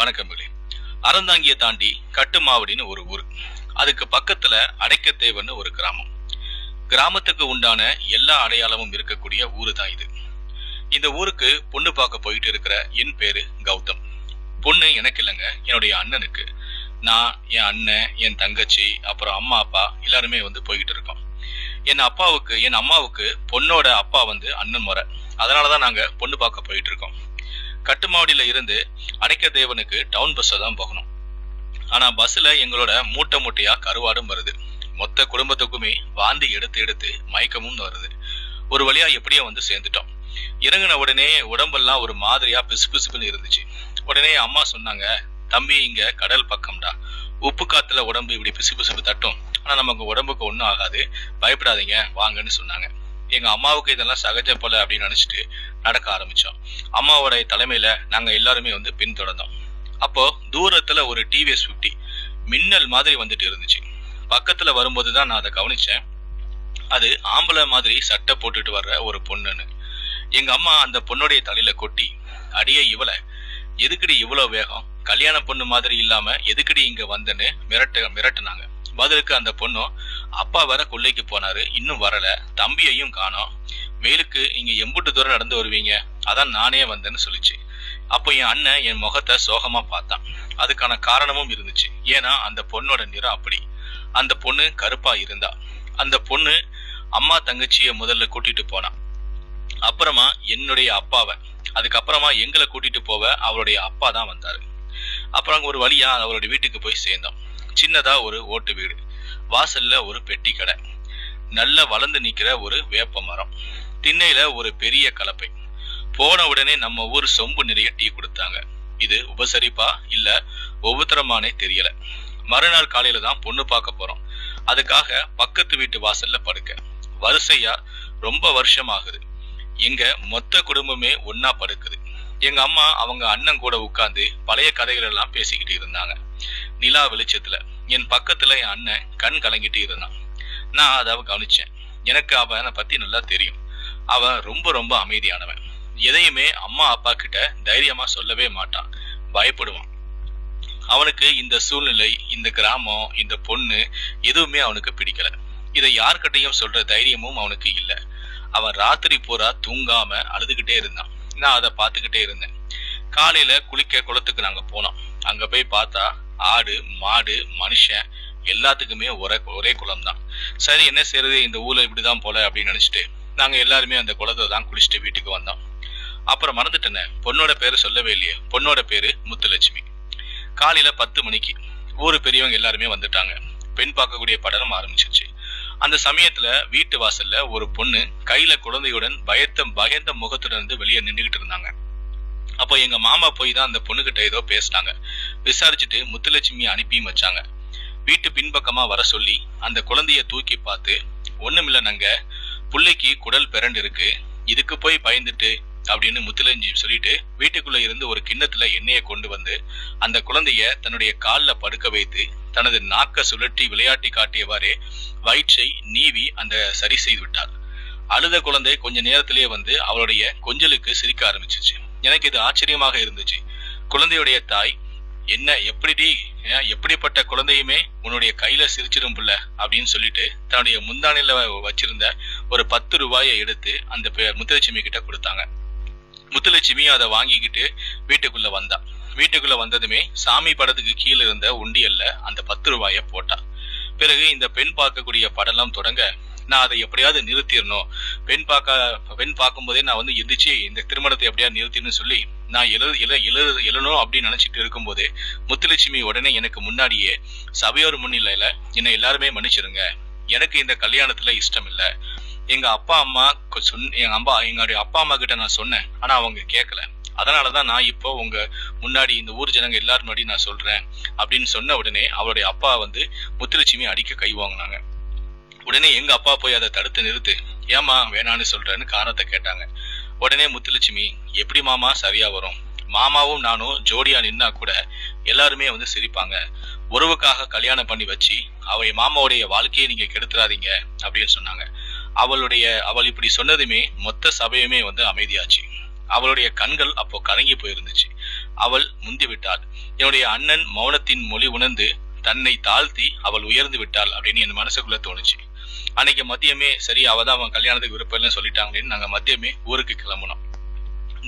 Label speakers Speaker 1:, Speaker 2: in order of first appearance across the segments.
Speaker 1: வணக்கங்களே. அறந்தாங்கியை தாண்டி கட்டுமாவடின்னு ஒரு ஊர். அதுக்கு பக்கத்துல அடைக்கத்தேவன்னு ஒரு கிராமம். கிராமத்துக்கு உண்டான எல்லா அடையாளமும் இருக்கக்கூடிய ஊரு தான் இது. இந்த ஊருக்கு பொண்ணு பார்க்க போயிட்டு இருக்கிற என் பேரு கௌதம். பொண்ணு எனக்கு இல்லைங்க, என்னுடைய அண்ணனுக்கு. நான், என் அண்ணன், என் தங்கச்சி, அப்புறம் அம்மா அப்பா எல்லாருமே போய்கிட்டு இருக்கோம். என் அம்மாவுக்கு பொண்ணோட அப்பா அண்ணன் முறை. அதனாலதான் நாங்க பொண்ணு பார்க்க போயிட்டு இருக்கோம். கட்டுமாவடியில இருந்து அடைக்கத்தேவனுக்கு டவுன் பஸ்ல தான் போகணும். ஆனா பஸ்ல எங்களோட மூட்டை மூட்டையா கருவாடும் வருது. மொத்த குடும்பத்துக்குமே வாந்தி எடுத்து மயக்கமும் வருது. ஒரு வழியா எப்படியோ சேர்ந்துட்டோம். இறங்கின உடனே உடம்பெல்லாம் ஒரு மாதிரியா பிசு பிசுப்புன்னு இருந்துச்சு. உடனே அம்மா சொன்னாங்க, தம்பி இங்க கடல் பக்கம்டா, உப்பு காத்துல உடம்பு இப்படி பிசு பிசுப்பு தட்டும், ஆனா நமக்கு உடம்புக்கு ஒன்றும் ஆகாது, பயப்படாதீங்க வாங்கன்னு சொன்னாங்க. எங்க அம்மாவுக்கு இதெல்லாம் சகஜ போல அப்படின்னு நினைச்சிட்டு நடக்க ஆரம்பிச்சோம். அம்மாவோட தலைமையில நாங்க எல்லாருமே பின்தொடர்ந்தோம். அப்போ தூரத்துல ஒரு டிவிஎஸ் 50 மின்னல் மாதிரி வந்துட்டு இருந்துச்சு. பக்கத்துல வரும்போதுதான் நான் அதை கவனிச்சேன். அது ஆம்பளை மாதிரி சட்டை போட்டுட்டு வர்ற ஒரு பொண்ணுன்னு. எங்க அம்மா அந்த பொண்ணுடைய தலையில கொட்டி, அடியே இவள, எதுக்கடி இவ்வளவு வேகம், கல்யாண பொண்ணு மாதிரி இல்லாம எதுக்கடி இங்க வந்தன்னு மிரட்டுனாங்க. பதிலுக்கு அந்த பொண்ணும், அப்பா வர கொள்ளைக்கு போனாரு, இன்னும் வரல, தம்பியையும் காணோம், வெயிலுக்கு இங்க எம்புட்டு தூரம் நடந்து வருவீங்க, அதான் நானே வந்தேன்னு சொல்லிச்சு. அப்போ என் அண்ணன் என் முகத்தை சோகமா பார்த்தான். அதுக்கான காரணமும் இருந்துச்சு. ஏன்னா அந்த பொண்ணோட நிறம் அப்படி. அந்த பொண்ணு கருப்பா இருந்தா. அந்த பொண்ணு அம்மா தங்கச்சிய முதல்ல கூட்டிட்டு போனான். அப்புறமா என்னுடைய அப்பாவை, அதுக்கப்புறமா எங்களை கூட்டிட்டு போவ அவருடைய அப்பா தான் வந்தாரு. அப்புறம் ஒரு வழியா அவருடைய வீட்டுக்கு போய் சேர்ந்தோம். சின்னதா ஒரு ஓட்டு வீடு, வாசல்ல ஒரு பெட்டி கடை, நல்ல வளர்ந்து நிக்கிற ஒரு வேப்ப மரம், திண்ணையில ஒரு பெரிய கலப்பை. போன உடனே நம்ம ஊர் சொம்பு நிறைய டீ கொடுத்தாங்க. இது உபசரிப்பா இல்ல ஒவ்வொருத்தரமானே தெரியல. மறுநாள் காலையில தான் பொண்ணு பார்க்க போறோம். அதுக்காக பக்கத்து வீட்டு வாசல்ல படுக்க. வரிசையா ரொம்ப வருஷம் ஆகுது. எங்க மொத்த குடும்பமே ஒன்னா படுக்குது. எங்க அம்மா அவங்க அண்ணன் கூட உட்கார்ந்து பழைய கதைகள் எல்லாம் பேசிக்கிட்டு இருந்தாங்க. நிலா வெளிச்சத்துல என் பக்கத்துல என் அண்ணன் கண் கலங்கிட்டு இருந்தான். நான் அதை கவனிச்சேன். எனக்கு அவனை பத்தி நல்லா தெரியும். அவன் ரொம்ப அமைதியானவன். எதையுமே அம்மா அப்பா கிட்ட தைரியமா சொல்லவே மாட்டான், பயப்படுவான். அவனுக்கு இந்த சூழ்நிலை, இந்த கிராமம், இந்த பொண்ணு எதுவுமே அவனுக்கு பிடிக்கல. இதை யார்கிட்டையும் சொல்ற தைரியமும் அவனுக்கு இல்ல. அவன் ராத்திரி பூரா தூங்காம அழுதுகிட்டே இருந்தான். நான் அதை பார்த்துக்கிட்டே இருந்தேன். காலையில குளிக்க குளத்துக்கு நாங்க போனோம். அங்க போய் பார்த்தா ஆடு, மாடு, மனுஷன் எல்லாத்துக்குமே ஒரே குளம் தான். சரி, என்ன செய்யறது, இந்த ஊர்ல இப்படிதான் போல அப்படின்னு நினைச்சிட்டு நாங்க எல்லாருமே அந்த குளத்தை தான் குளிச்சுட்டு வீட்டுக்கு வந்தோம். அப்புறம் மறந்துட்டேனே, பொண்ணோட பேரு சொல்லவே இல்லையே. பொண்ணோட பேரு முத்துலட்சுமி. காலையில 10 மணிக்கு ஊரு பெரியவங்க எல்லாருமே வந்துட்டாங்க. பெண் பார்க்கக்கூடிய படலம் ஆரம்பிச்சிருச்சு. அந்த சமயத்துல வீட்டு வாசல்ல ஒரு பொண்ணு கையில குழந்தையுடன் பயந்த முகத்துடன் வெளியே நின்றுகிட்டு இருந்தாங்க. அப்போ எங்க மாமா போய் தான் அந்த பொண்ணுகிட்ட ஏதோ பேசினாங்க. விசாரிச்சுட்டு முத்துலட்சுமி அனுப்பியும் வச்சாங்க. வீட்டு பின்பக்கமா வர சொல்லி அந்த குழந்தைய தூக்கி பார்த்து, ஒண்ணுமில்ல நாங்க, புள்ளைக்கு குடல் பிறண்டு இருக்கு, இதுக்கு போய் பயந்துட்டு அப்படின்னு முத்துலட்சுமி சொல்லிட்டு வீட்டுக்குள்ள இருந்து ஒரு கிண்ணத்துல எண்ணெயை கொண்டு வந்து அந்த குழந்தைய தன்னுடைய கால்ல படுக்க வைத்து தனது நாக்க சுழற்றி விளையாட்டி காட்டியவாறே வயிற்றை நீவி அந்த சரி செய்து விட்டார். அழுத குழந்தை கொஞ்ச நேரத்திலேயே அவளுடைய கொஞ்சலுக்கு சிரிக்க ஆரம்பிச்சிச்சு. எனக்கு இது ஆச்சரியமாக இருந்துச்சு. குழந்தையுடைய தாய், என்ன எப்படிப்பட்ட குழந்தையுமே உன்னுடைய கையில சிரிச்சிடும் புள்ள அப்படின்னு சொல்லிட்டு தன்னுடைய முந்தானையில வச்சிருந்த ஒரு 10 ரூபாயை எடுத்து அந்த முத்துலட்சுமி கிட்ட கொடுத்தாங்க. முத்துலட்சுமி அதை வாங்கிக்கிட்டு வீட்டுக்குள்ள வந்தா. வீட்டுக்குள்ள வந்ததுமே சாமி படத்துக்கு கீழே இருந்த உண்டியல்ல அந்த 10 ரூபாயை போட்டா. பிறகு இந்த பெண் பார்க்கக்கூடிய படலம் தொடங்க, நான் அதை எப்படியாவது நிறுத்திடணும், பெண் பார்க்கும் போதே நான் எந்திரிச்சு இந்த திருமணத்தை எப்படியாவது நிறுத்தின்னு சொல்லி நான் எழணும் அப்படின்னு நினைச்சிட்டு இருக்கும் போதே முத்துலட்சுமி உடனே எனக்கு முன்னாடியே சபையோர் முன்னிலையில என்னை எல்லாருமே மன்னிச்சிருங்க, எனக்கு இந்த கல்யாணத்துல இஷ்டம் இல்ல, எங்களுடைய அப்பா அம்மா கிட்ட நான் சொன்னேன், ஆனா அவங்க கேட்கல, அதனாலதான் நான் இப்போ உங்க முன்னாடி இந்த ஊர் ஜனங்க எல்லாரும் முன்னாடி நான் சொல்றேன் அப்படின்னு சொன்ன உடனே அவருடைய அப்பா முத்துலட்சுமி அடிக்க கை வாங்கினாங்க. உடனே எங்க அப்பா போய் அதை தடுத்து நிறுத்து, ஏமா வேணான்னு சொல்றேன்னு காரணத்தை கேட்டாங்க. உடனே முத்துலட்சுமி, எப்படி மாமா சரியா வரும், மாமாவும் நானும் ஜோடியா நின்னா கூட எல்லாருமே சிரிப்பாங்க, உறவுக்காக கல்யாணம் பண்ணி வச்சு மாமாவுடைய வாழ்க்கையை நீங்க கெடுத்துறாதீங்க அப்படின்னு சொன்னாங்க. அவள் இப்படி சொன்னதுமே மொத்த சபையுமே அமைதியாச்சு. அவளுடைய கண்கள் அப்போ கலங்கி போயிருந்துச்சு. அவள் முந்திவிட்டாள். என்னுடைய அண்ணன் மௌனத்தின் மொழி உணர்ந்து தன்னை தாழ்த்தி அவள் உயர்ந்து விட்டாள் அப்படின்னு என் மனசுக்குள்ள தோணுச்சு. அன்னைக்கு மதியமே சரி அவதான் அவன் கல்யாணத்துக்கு விருப்பம் இல்லைன்னு சொல்லிட்டாங்களேன்னு நாங்க மதியமே ஊருக்கு கிளம்புனோம்.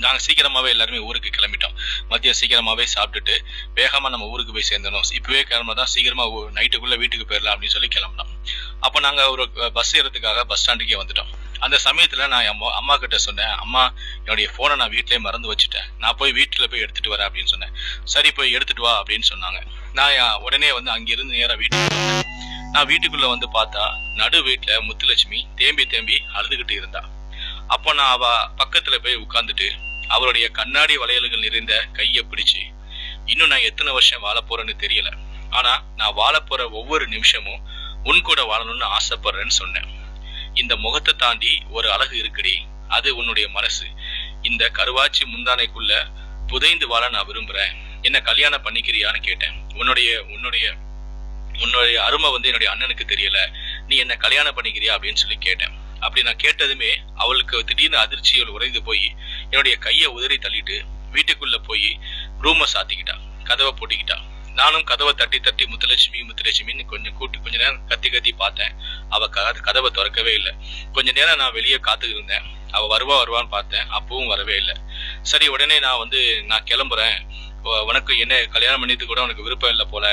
Speaker 1: நாங்க சீக்கிரமாவே எல்லாருமே ஊருக்கு கிளம்பிட்டோம். மதியம் சீக்கிரமாவே சாப்பிட்டுட்டு வேகமா நம்ம ஊருக்கு போய் சேர்ந்தோம். இப்பவே கிளம்பினா சீக்கிரமா நைட்டுக்குள்ள வீட்டுக்கு போயிடலாம் அப்படின்னு சொல்லி கிளம்பினோம். அப்ப நாங்க ஒரு பஸ் ஏறதுக்காக பஸ் ஸ்டாண்டுக்கே வந்துட்டோம். அந்த சமயத்துல நான் அம்மா கிட்ட சொன்னேன், அம்மா என்னுடைய போனை நான் வீட்லயே மறந்து வச்சுட்டேன், நான் போய் வீட்டுல போய் எடுத்துட்டு வரேன் அப்படின்னு சொன்னேன். சரி போய் எடுத்துட்டு வா அப்படின்னு சொன்னாங்க. நான் உடனே வந்து அங்கிருந்து நேரா வீட்டுக்கு வந்தேன். நான் வீட்டுக்குள்ள வந்து பார்த்தா நடு வீட்டுல முத்துலட்சுமி தேம்பி தேம்பி அழுதுகிட்டு இருந்தா. அப்போ நான் அவ பக்கத்துல போய் உட்கார்ந்துட்டு அவருடைய கண்ணாடி வளையல்கள் நிறைந்த கையை பிடிச்சு, இன்னும் நான் எத்தனை வருஷம் வாழ போறேன்னு தெரியல, ஆனா நான் வாழ போற ஒவ்வொரு நிமிஷமும் உன் கூட வாழணும்னு ஆசைப்படுறேன்னு சொன்னேன். இந்த முகத்தை தாண்டி ஒரு அழகு இருக்குடி, அது உன்னுடைய மனசு. இந்த கருவாச்சி முந்தானைக்குள்ள புதைந்து வாழ நான் விரும்புறேன், என்ன கல்யாணம் பண்ணிக்கிறியான்னு கேட்டேன். உன்னுடைய உன்னுடைய உன்னுடைய அருமை வந்து என்னுடைய அண்ணனுக்கு தெரியல, நீ என்ன கல்யாணம் பண்ணிக்கிறியா அப்படின்னு சொல்லி கேட்டேன். அப்படி நான் கேட்டதுமே அவளுக்கு திடீர்னு அதிர்ச்சிகள் உறைந்து போய் என்னுடைய கையை உதறி தள்ளிட்டு வீட்டுக்குள்ள போய் ரூமை சாத்திக்கிட்டா, கதவை போட்டிக்கிட்டா. நானும் கதவை தட்டி தட்டி முத்துலட்சுமி முத்துலட்சுமின்னு கொஞ்ச நேரம் கத்தி பார்த்தேன். அவ கதவை திறக்கவே இல்லை. கொஞ்ச நேரம் நான் வெளியே காத்துக்கிட்டு இருந்தேன். அவ வருவான்னு பார்த்தேன், அப்பவும் வரவே இல்லை. சரி உடனே நான் கிளம்புறேன், உனக்கு என்ன கல்யாணம் பண்ணிட்டு கூட உனக்கு விருப்பம் இல்லை போல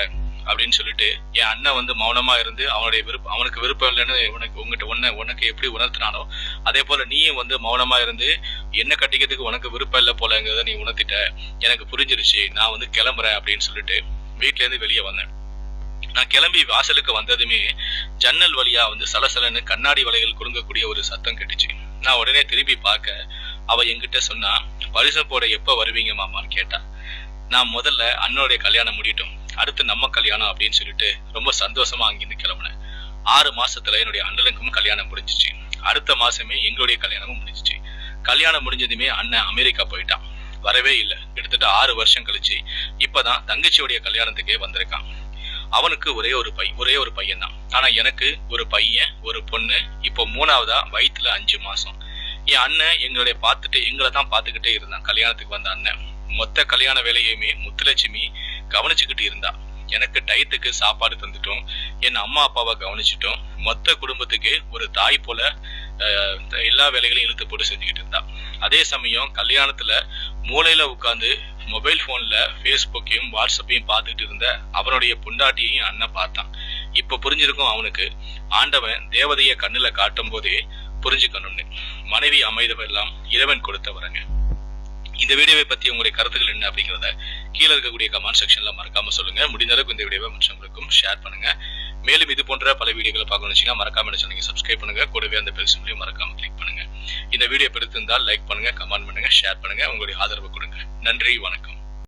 Speaker 1: அப்படின்னு சொல்லிட்டு என் அண்ணன் வந்து மௌனமா இருந்து அவனுக்கு விருப்பம் இல்லைன்னு உனக்கு எப்படி உணர்த்தினானோ அதே போல நீயும் வந்து மௌனமா இருந்து என்ன கட்டிக்கிறதுக்கு உனக்கு விருப்பம் இல்லை போலங்கிறத நீ உணர்த்திட்ட, எனக்கு புரிஞ்சிருச்சு, நான் வந்து கிளம்புறேன் அப்படின்னு சொல்லிட்டு வீட்டுல இருந்து வெளியே வந்தேன். நான் கிளம்பி வாசலுக்கு வந்ததுமே ஜன்னல் வழியா வந்து சலசலன்னு கண்ணாடி வலைகள் குறுங்கக்கூடிய ஒரு சத்தம் கேட்டுச்சு. நான் உடனே திரும்பி பார்க்க அவ என்கிட்ட சொன்னா, பரிசம் போட எப்ப வருவீங்க மாமான்னு கேட்டா. நான் முதல்ல அண்ணனுடைய கல்யாணம் முடியட்டும், அடுத்து நம்ம கல்யாணம் அப்படின்னு சொல்லிட்டு ரொம்ப சந்தோஷமா அங்கிருந்து கிளம்புனேன். 6 மாசத்துல என்னுடைய அண்ணனுக்கும் கல்யாணம் முடிஞ்சிச்சு. அடுத்த மாசமே எங்களுடைய கல்யாணமும் முடிஞ்சிச்சு. கல்யாணம் முடிஞ்சதுமே அண்ணன் அமெரிக்கா போயிட்டான், வரவே இல்லை. கிட்டத்தட்ட 6 வருஷம் கழிச்சு இப்பதான் தங்கச்சியோடைய கல்யாணத்துக்கே வந்திருக்கான். அவனுக்கு ஒரே ஒரு பையன் தான். ஆனா எனக்கு ஒரு பையன் ஒரு பொண்ணு. இப்போ 3ஆவதா வயிற்றுல 5 மாசம். என் அண்ணன் எங்களை தான் பார்த்துக்கிட்டே இருந்தான். கல்யாணத்துக்கு வந்த அண்ணன் மொத்த கல்யாண வேலையுமே முத்துலட்சுமி கவனிச்சுக்கிட்டு இருந்தா. எனக்கு டயத்துக்கு சாப்பாடு தந்துட்டோம், என் அம்மா அப்பாவை கவனிச்சுட்டோம், மொத்த குடும்பத்துக்கு ஒரு தாய் போல எல்லா வேலைகளையும் இழுத்து போட்டு செஞ்சுக்கிட்டு இருந்தா. அதே சமயம் கல்யாணத்துல மூளையில உட்கார்ந்து மொபைல் போன்ல பேஸ்புக்கையும் வாட்ஸ்அப்பையும் பார்த்துட்டு இருந்த அவனுடைய பொண்டாட்டியையும் அண்ணன் பார்த்தான். இப்ப புரிஞ்சிருக்கும் அவனுக்கு, ஆண்டவன் தேவதைய கண்ணுல காட்டும் போதே புரிஞ்சுக்கணும்னு. மனைவி அமைதவெல்லாம் இறைவன் கொடுத்த வரங்க. இந்த வீடியோவை பத்தி உங்களுடைய கருத்துக்கள் என்ன அப்படிங்கிறத கீழே இருக்கக்கூடிய கமெண்ட் செக்ஷன்ல மறக்காம சொல்லுங்க. முடிந்த அளவுக்கு இந்த வீடியோவை மற்றவங்களுக்கும் ஷேர் பண்ணுங்க. மேலும் இது போன்ற பல வீடியோக்களை பார்க்கணும்னு மறக்காம சேனலை சப்ஸ்கிரைப் பண்ணுங்க. கூடவே அந்த பெல் சிம்பலையும் மறக்காம கிளிக் பண்ணுங்க. இந்த வீடியோ பிடித்திருந்தால் லைக் பண்ணுங்க, கமெண்ட் பண்ணுங்க, ஷேர் பண்ணுங்க. உங்களுடைய ஆதரவு கொடுங்க. நன்றி, வணக்கம்.